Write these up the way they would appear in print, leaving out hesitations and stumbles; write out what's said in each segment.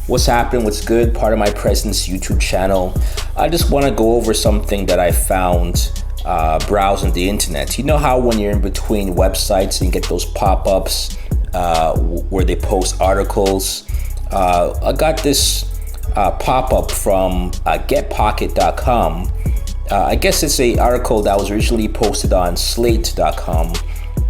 What's happening? What's good? Part of my Presence YouTube channel. I just want to go over something that I found browsing the internet. You know how when you're in between websites and you get those pop-ups where they post articles? I got this pop-up from getpocket.com. I guess it's an article that was originally posted on slate.com,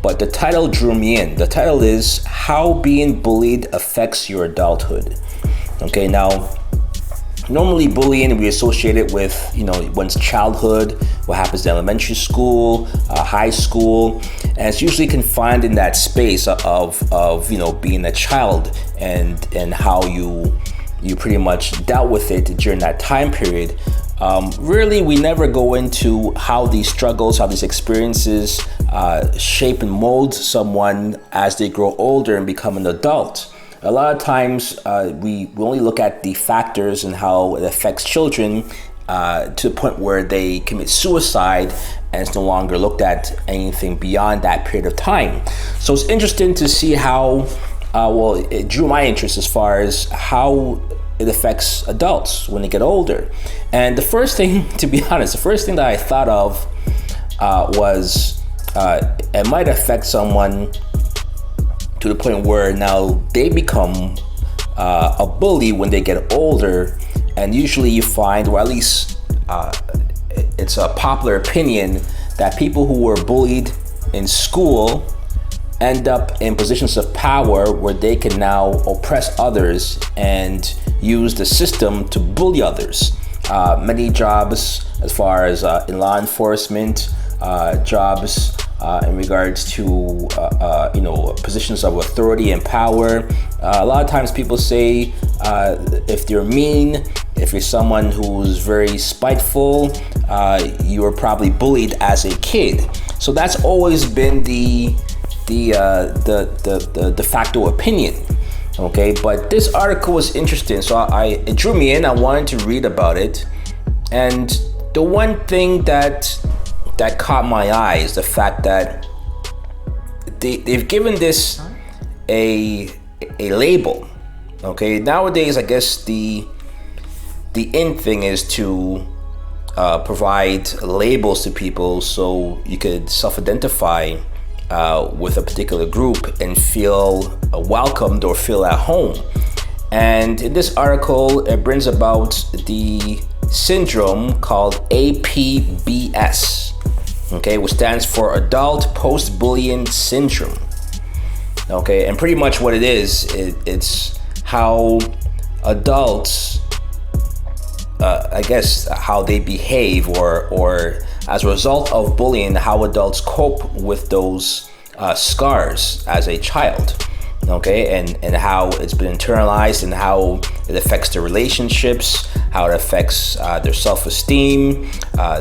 but the title drew me in. The title is How Being Bullied Affects Your Adulthood. Okay, now, normally bullying, we associate it with, one's childhood, what happens in elementary school, high school, and it's usually confined in that space of being a child and how you pretty much dealt with it during that time period. Really, we never go into how these struggles, how these experiences shape and mold someone as they grow older and become an adult. A lot of times we only look at the factors and how it affects children to the point where they commit suicide, and it's no longer looked at anything beyond that period of time. So it's interesting to see how, it drew my interest as far as how it affects adults when they get older. And the first thing, to be honest, the first thing that I thought of was it might affect someone to the point where now they become a bully when they get older. And usually you find, or at least it's a popular opinion, that people who were bullied in school end up in positions of power where they can now oppress others and use the system to bully others. Many jobs, as far as in law enforcement, jobs in regards to positions of authority and power. A lot of times people say if you're mean, if you're someone who's very spiteful, you were probably bullied as a kid. So that's always been the de facto opinion. Okay, but this article was interesting, so it drew me in. I wanted to read about it, and the one thing that caught my eye is the fact that they've given this a label. Okay, nowadays I guess the in thing is to provide labels to people so you could self-identify with a particular group and feel welcomed or feel at home. And in this article, it brings about the syndrome called APBS, okay, which stands for Adult Post-Bullying Syndrome. Okay, and pretty much what it is, it's how adults, I guess, how they behave, or as a result of bullying, how adults cope with those scars as a child. Okay, and how it's been internalized and how it affects their relationships, how it affects their self-esteem,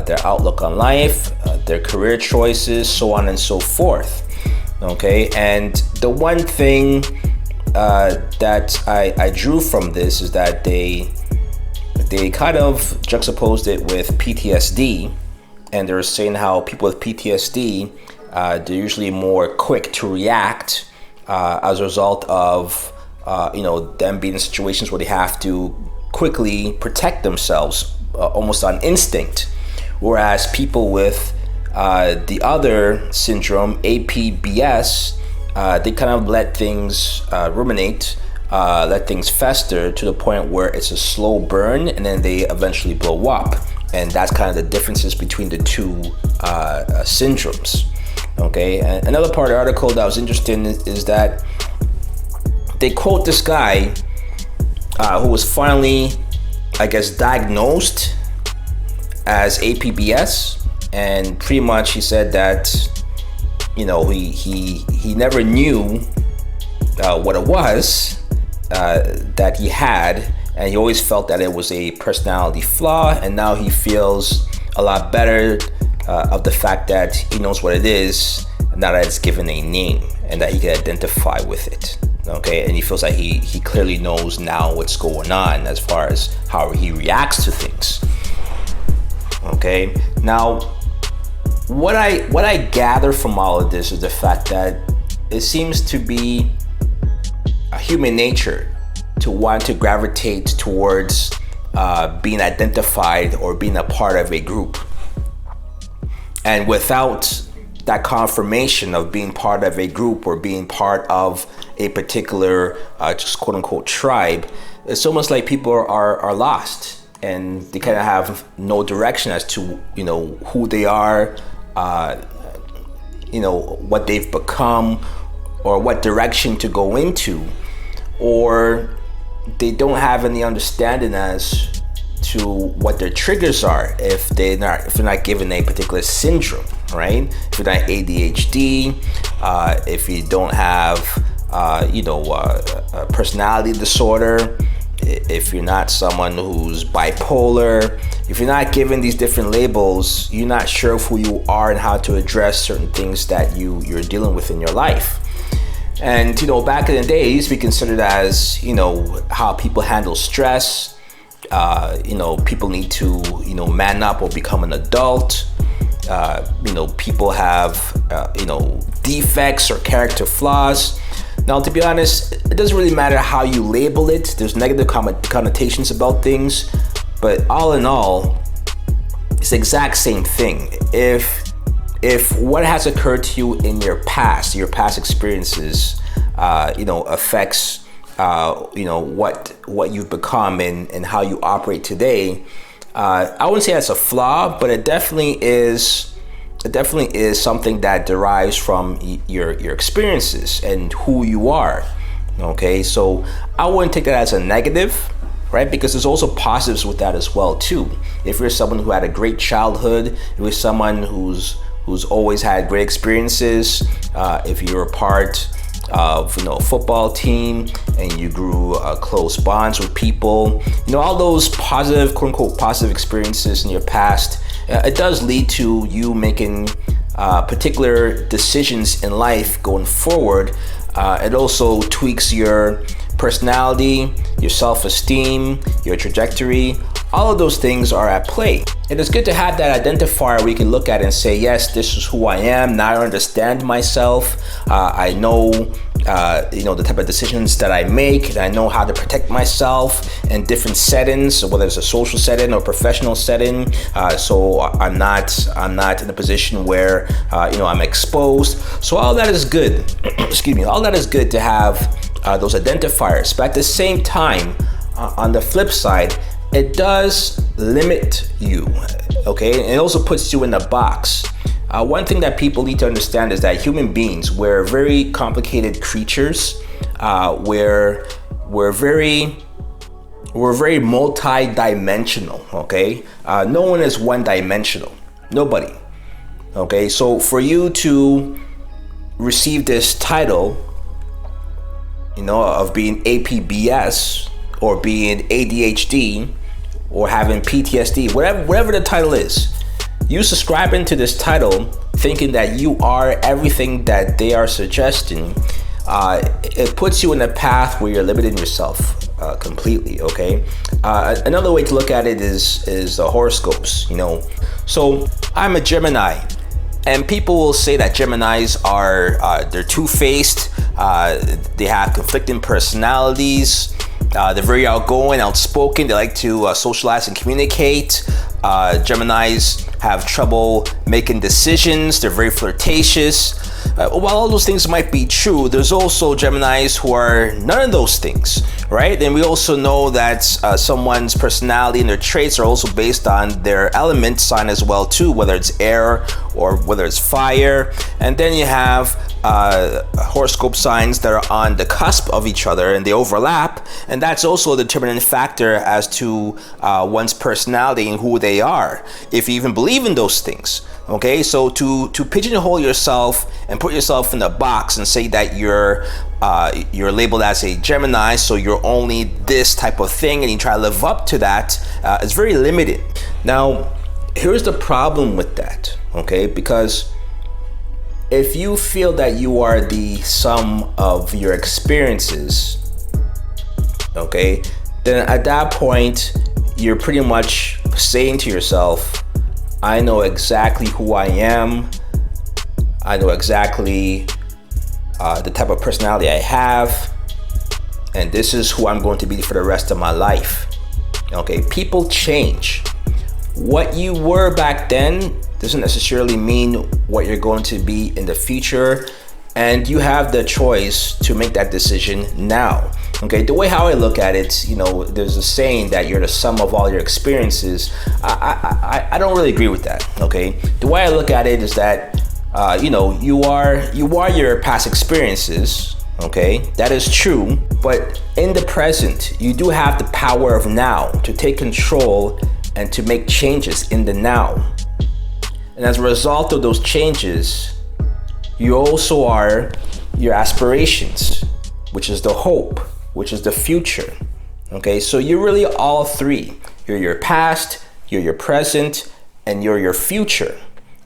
their outlook on life, their career choices, so on and so forth. Okay, and the one thing that I drew from this is that they kind of juxtaposed it with PTSD, and they were saying how people with PTSD, they're usually more quick to react as a result of them being in situations where they have to quickly protect themselves, almost on instinct, whereas people with the other syndrome, APBS, they kind of let things ruminate, let things fester to the point where it's a slow burn and then they eventually blow up. And that's kind of the differences between the two syndromes. Okay, and another part of the article that was interesting is that they quote this guy who was finally, I guess, diagnosed as APBS, and pretty much he said that he never knew what it was that he had, and he always felt that it was a personality flaw, and now he feels a lot better of the fact that he knows what it is, now that it's given a name and that he can identify with it. Okay, and he feels like he clearly knows now what's going on as far as how he reacts to things. Okay, now what I gather from all of this is the fact that it seems to be a human nature to want to gravitate towards being identified or being a part of a group, and without that confirmation of being part of a group or being part of a particular just quote unquote tribe, it's almost like people are lost, and they kind of have no direction as to who they are, what they've become, or what direction to go into, or they don't have any understanding as to what their triggers are if they're not given a particular syndrome, right? If you're not ADHD, if you don't have a personality disorder, if you're not someone who's bipolar, if you're not given these different labels, you're not sure of who you are and how to address certain things that you're dealing with in your life. And back in the day, it used to be considered as how people handle stress. People need to man up or become an adult. People have defects or character flaws. Now, to be honest, it doesn't really matter how you label it. There's negative connotations about things, but all in all, it's the exact same thing. If what has occurred to you in your past experiences, affects, what you've become and how you operate today, I wouldn't say that's a flaw, but it definitely is something that derives from your experiences and who you are. Okay, so I wouldn't take that as a negative, right? Because there's also positives with that as well too. If you're someone who had a great childhood, if you're someone who's always had great experiences, if you're a part of a football team and you grew close bonds with people, all those positive, quote unquote, positive experiences in your past, it does lead to you making particular decisions in life going forward. It also tweaks your personality, your self-esteem, your trajectory. All of those things are at play. And it's good to have that identifier where you can look at it and say, yes, this is who I am. Now I understand myself. I know, the type of decisions that I make, and I know how to protect myself in different settings, whether it's a social setting or professional setting. So I'm not in a position where, I'm exposed. So all that is good. Excuse me. All that is good to have those identifiers. But at the same time, on the flip side, it does limit you, okay? And it also puts you in a box. One thing that people need to understand is that human beings, we're very complicated creatures. We're very multi-dimensional, okay? No one is one-dimensional, nobody, okay? So for you to receive this title, of being APBS or being ADHD, or having PTSD, whatever the title is, you subscribing to this title thinking that you are everything that they are suggesting, it puts you in a path where you're limiting yourself completely, okay? Another way to look at it is the horoscopes, So I'm a Gemini, and people will say that Geminis are they're two-faced, they have conflicting personalities, they're very outgoing, outspoken. They like to socialize and communicate. Geminis have trouble making decisions. They're very flirtatious. While all those things might be true, there's also Geminis who are none of those things, right? And we also know that someone's personality and their traits are also based on their element sign as well too, whether it's air or whether it's fire. And then you have horoscope signs that are on the cusp of each other and they overlap, and that's also a determining factor as to one's personality and who they are, if you even believe in those things. Okay, so to pigeonhole yourself and put yourself in a box and say that you're labeled as a Gemini, so you're only this type of thing, and you try to live up to that, is very limited. Now, here's the problem with that, okay? Because if you feel that you are the sum of your experiences, okay, then at that point, you're pretty much saying to yourself, I know exactly who I am. I know exactly the type of personality I have. And this is who I'm going to be for the rest of my life. Okay, people change. What you were back then doesn't necessarily mean what you're going to be in the future. And you have the choice to make that decision now. Okay, the way how I look at it, there's a saying that you're the sum of all your experiences. I don't really agree with that. Okay, the way I look at it is that you are your past experiences. Okay, that is true. But in the present, you do have the power of now to take control and to make changes in the now. And as a result of those changes, you also are your aspirations, which is the hope, which is the future. Okay, so you're really all three. You're your past, you're your present, and you're your future.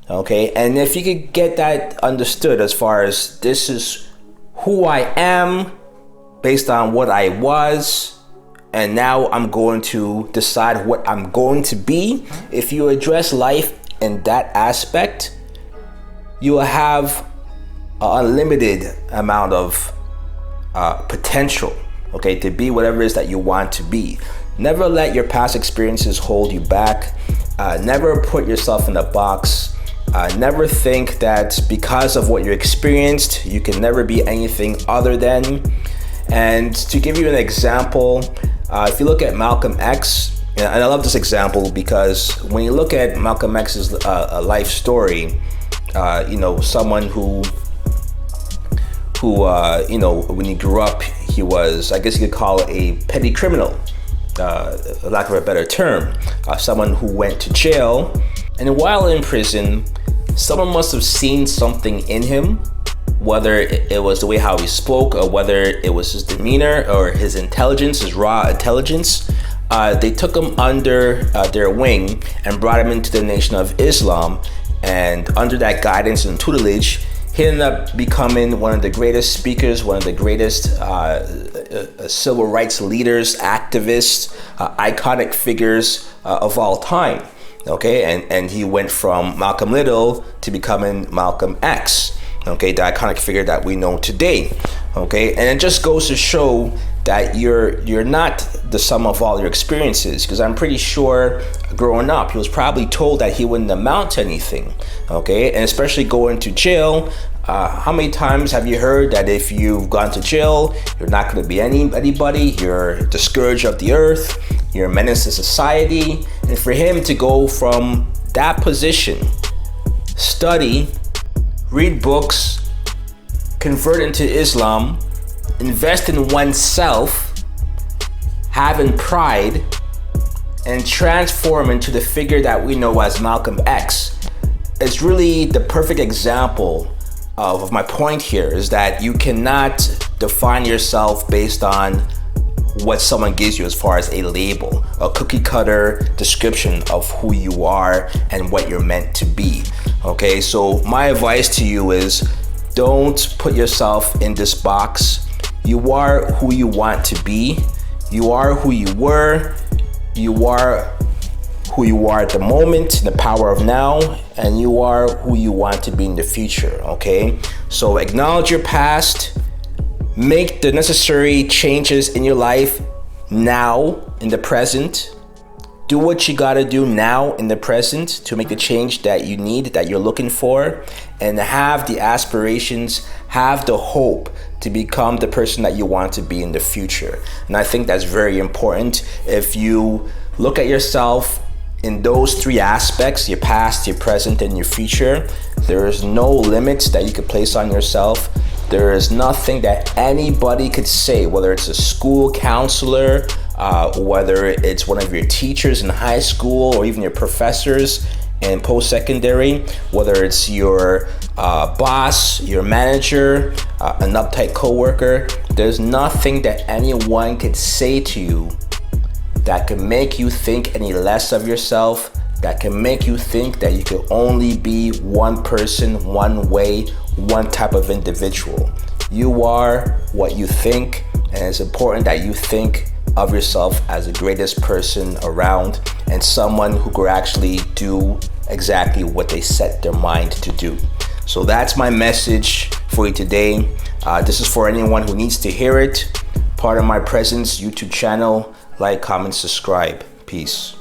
Okay, and if you could get that understood as far as this is who I am based on what I was, and now I'm going to decide what I'm going to be. If you address life in that aspect, you will have an unlimited amount of potential, okay, to be whatever it is that you want to be. Never let your past experiences hold you back. Never put yourself in a box. Never think that because of what you experienced, you can never be anything other than. And to give you an example, if you look at Malcolm X, and I love this example because when you look at Malcolm X's life story, someone who when he grew up, he was, I guess you could call it a petty criminal, lack of a better term, someone who went to jail. And while in prison, someone must have seen something in him, whether it was the way how he spoke or whether it was his demeanor or his intelligence, his raw intelligence. They took him under their wing and brought him into the Nation of Islam. And under that guidance and tutelage, he ended up becoming one of the greatest speakers, one of the greatest civil rights leaders, activists, iconic figures of all time. Okay, and he went from Malcolm Little to becoming Malcolm X. Okay, the iconic figure that we know today. Okay, and it just goes to show that you're not the sum of all your experiences, because I'm pretty sure growing up he was probably told that he wouldn't amount to anything. Okay, and especially going to jail, how many times have you heard that if you've gone to jail, you're not going to be anybody, you're the scourge of the earth, you're a menace to society? And for him to go from that position, study, read books, convert into Islam, invest in oneself, having pride, and transform into the figure that we know as Malcolm X, it's really the perfect example of my point here, is that you cannot define yourself based on what someone gives you as far as a label, a cookie cutter description of who you are and what you're meant to be. Okay, so my advice to you is don't put yourself in this box. You are who you want to be. You are who you were. You are who you are at the moment, the power of now, and you are who you want to be in the future. Okay, so acknowledge your past. Make the necessary changes in your life now, in the present. Do what you gotta do now in the present to make the change that you need, that you're looking for, and have the aspirations, have the hope to become the person that you want to be in the future. And I think that's very important. If you look at yourself in those three aspects, your past, your present, and your future, there is no limits that you could place on yourself. There is nothing that anybody could say, whether it's a school counselor, whether it's one of your teachers in high school, or even your professors in post-secondary, whether it's your boss, your manager, an uptight coworker. There's nothing that anyone could say to you that could make you think any less of yourself, that can make you think that you can only be one person, one way, one type of individual. You are what you think, and it's important that you think of yourself as the greatest person around and someone who could actually do exactly what they set their mind to do. So that's my message for you today. This is for anyone who needs to hear it. Part of my presence YouTube channel. Like, comment, subscribe. Peace.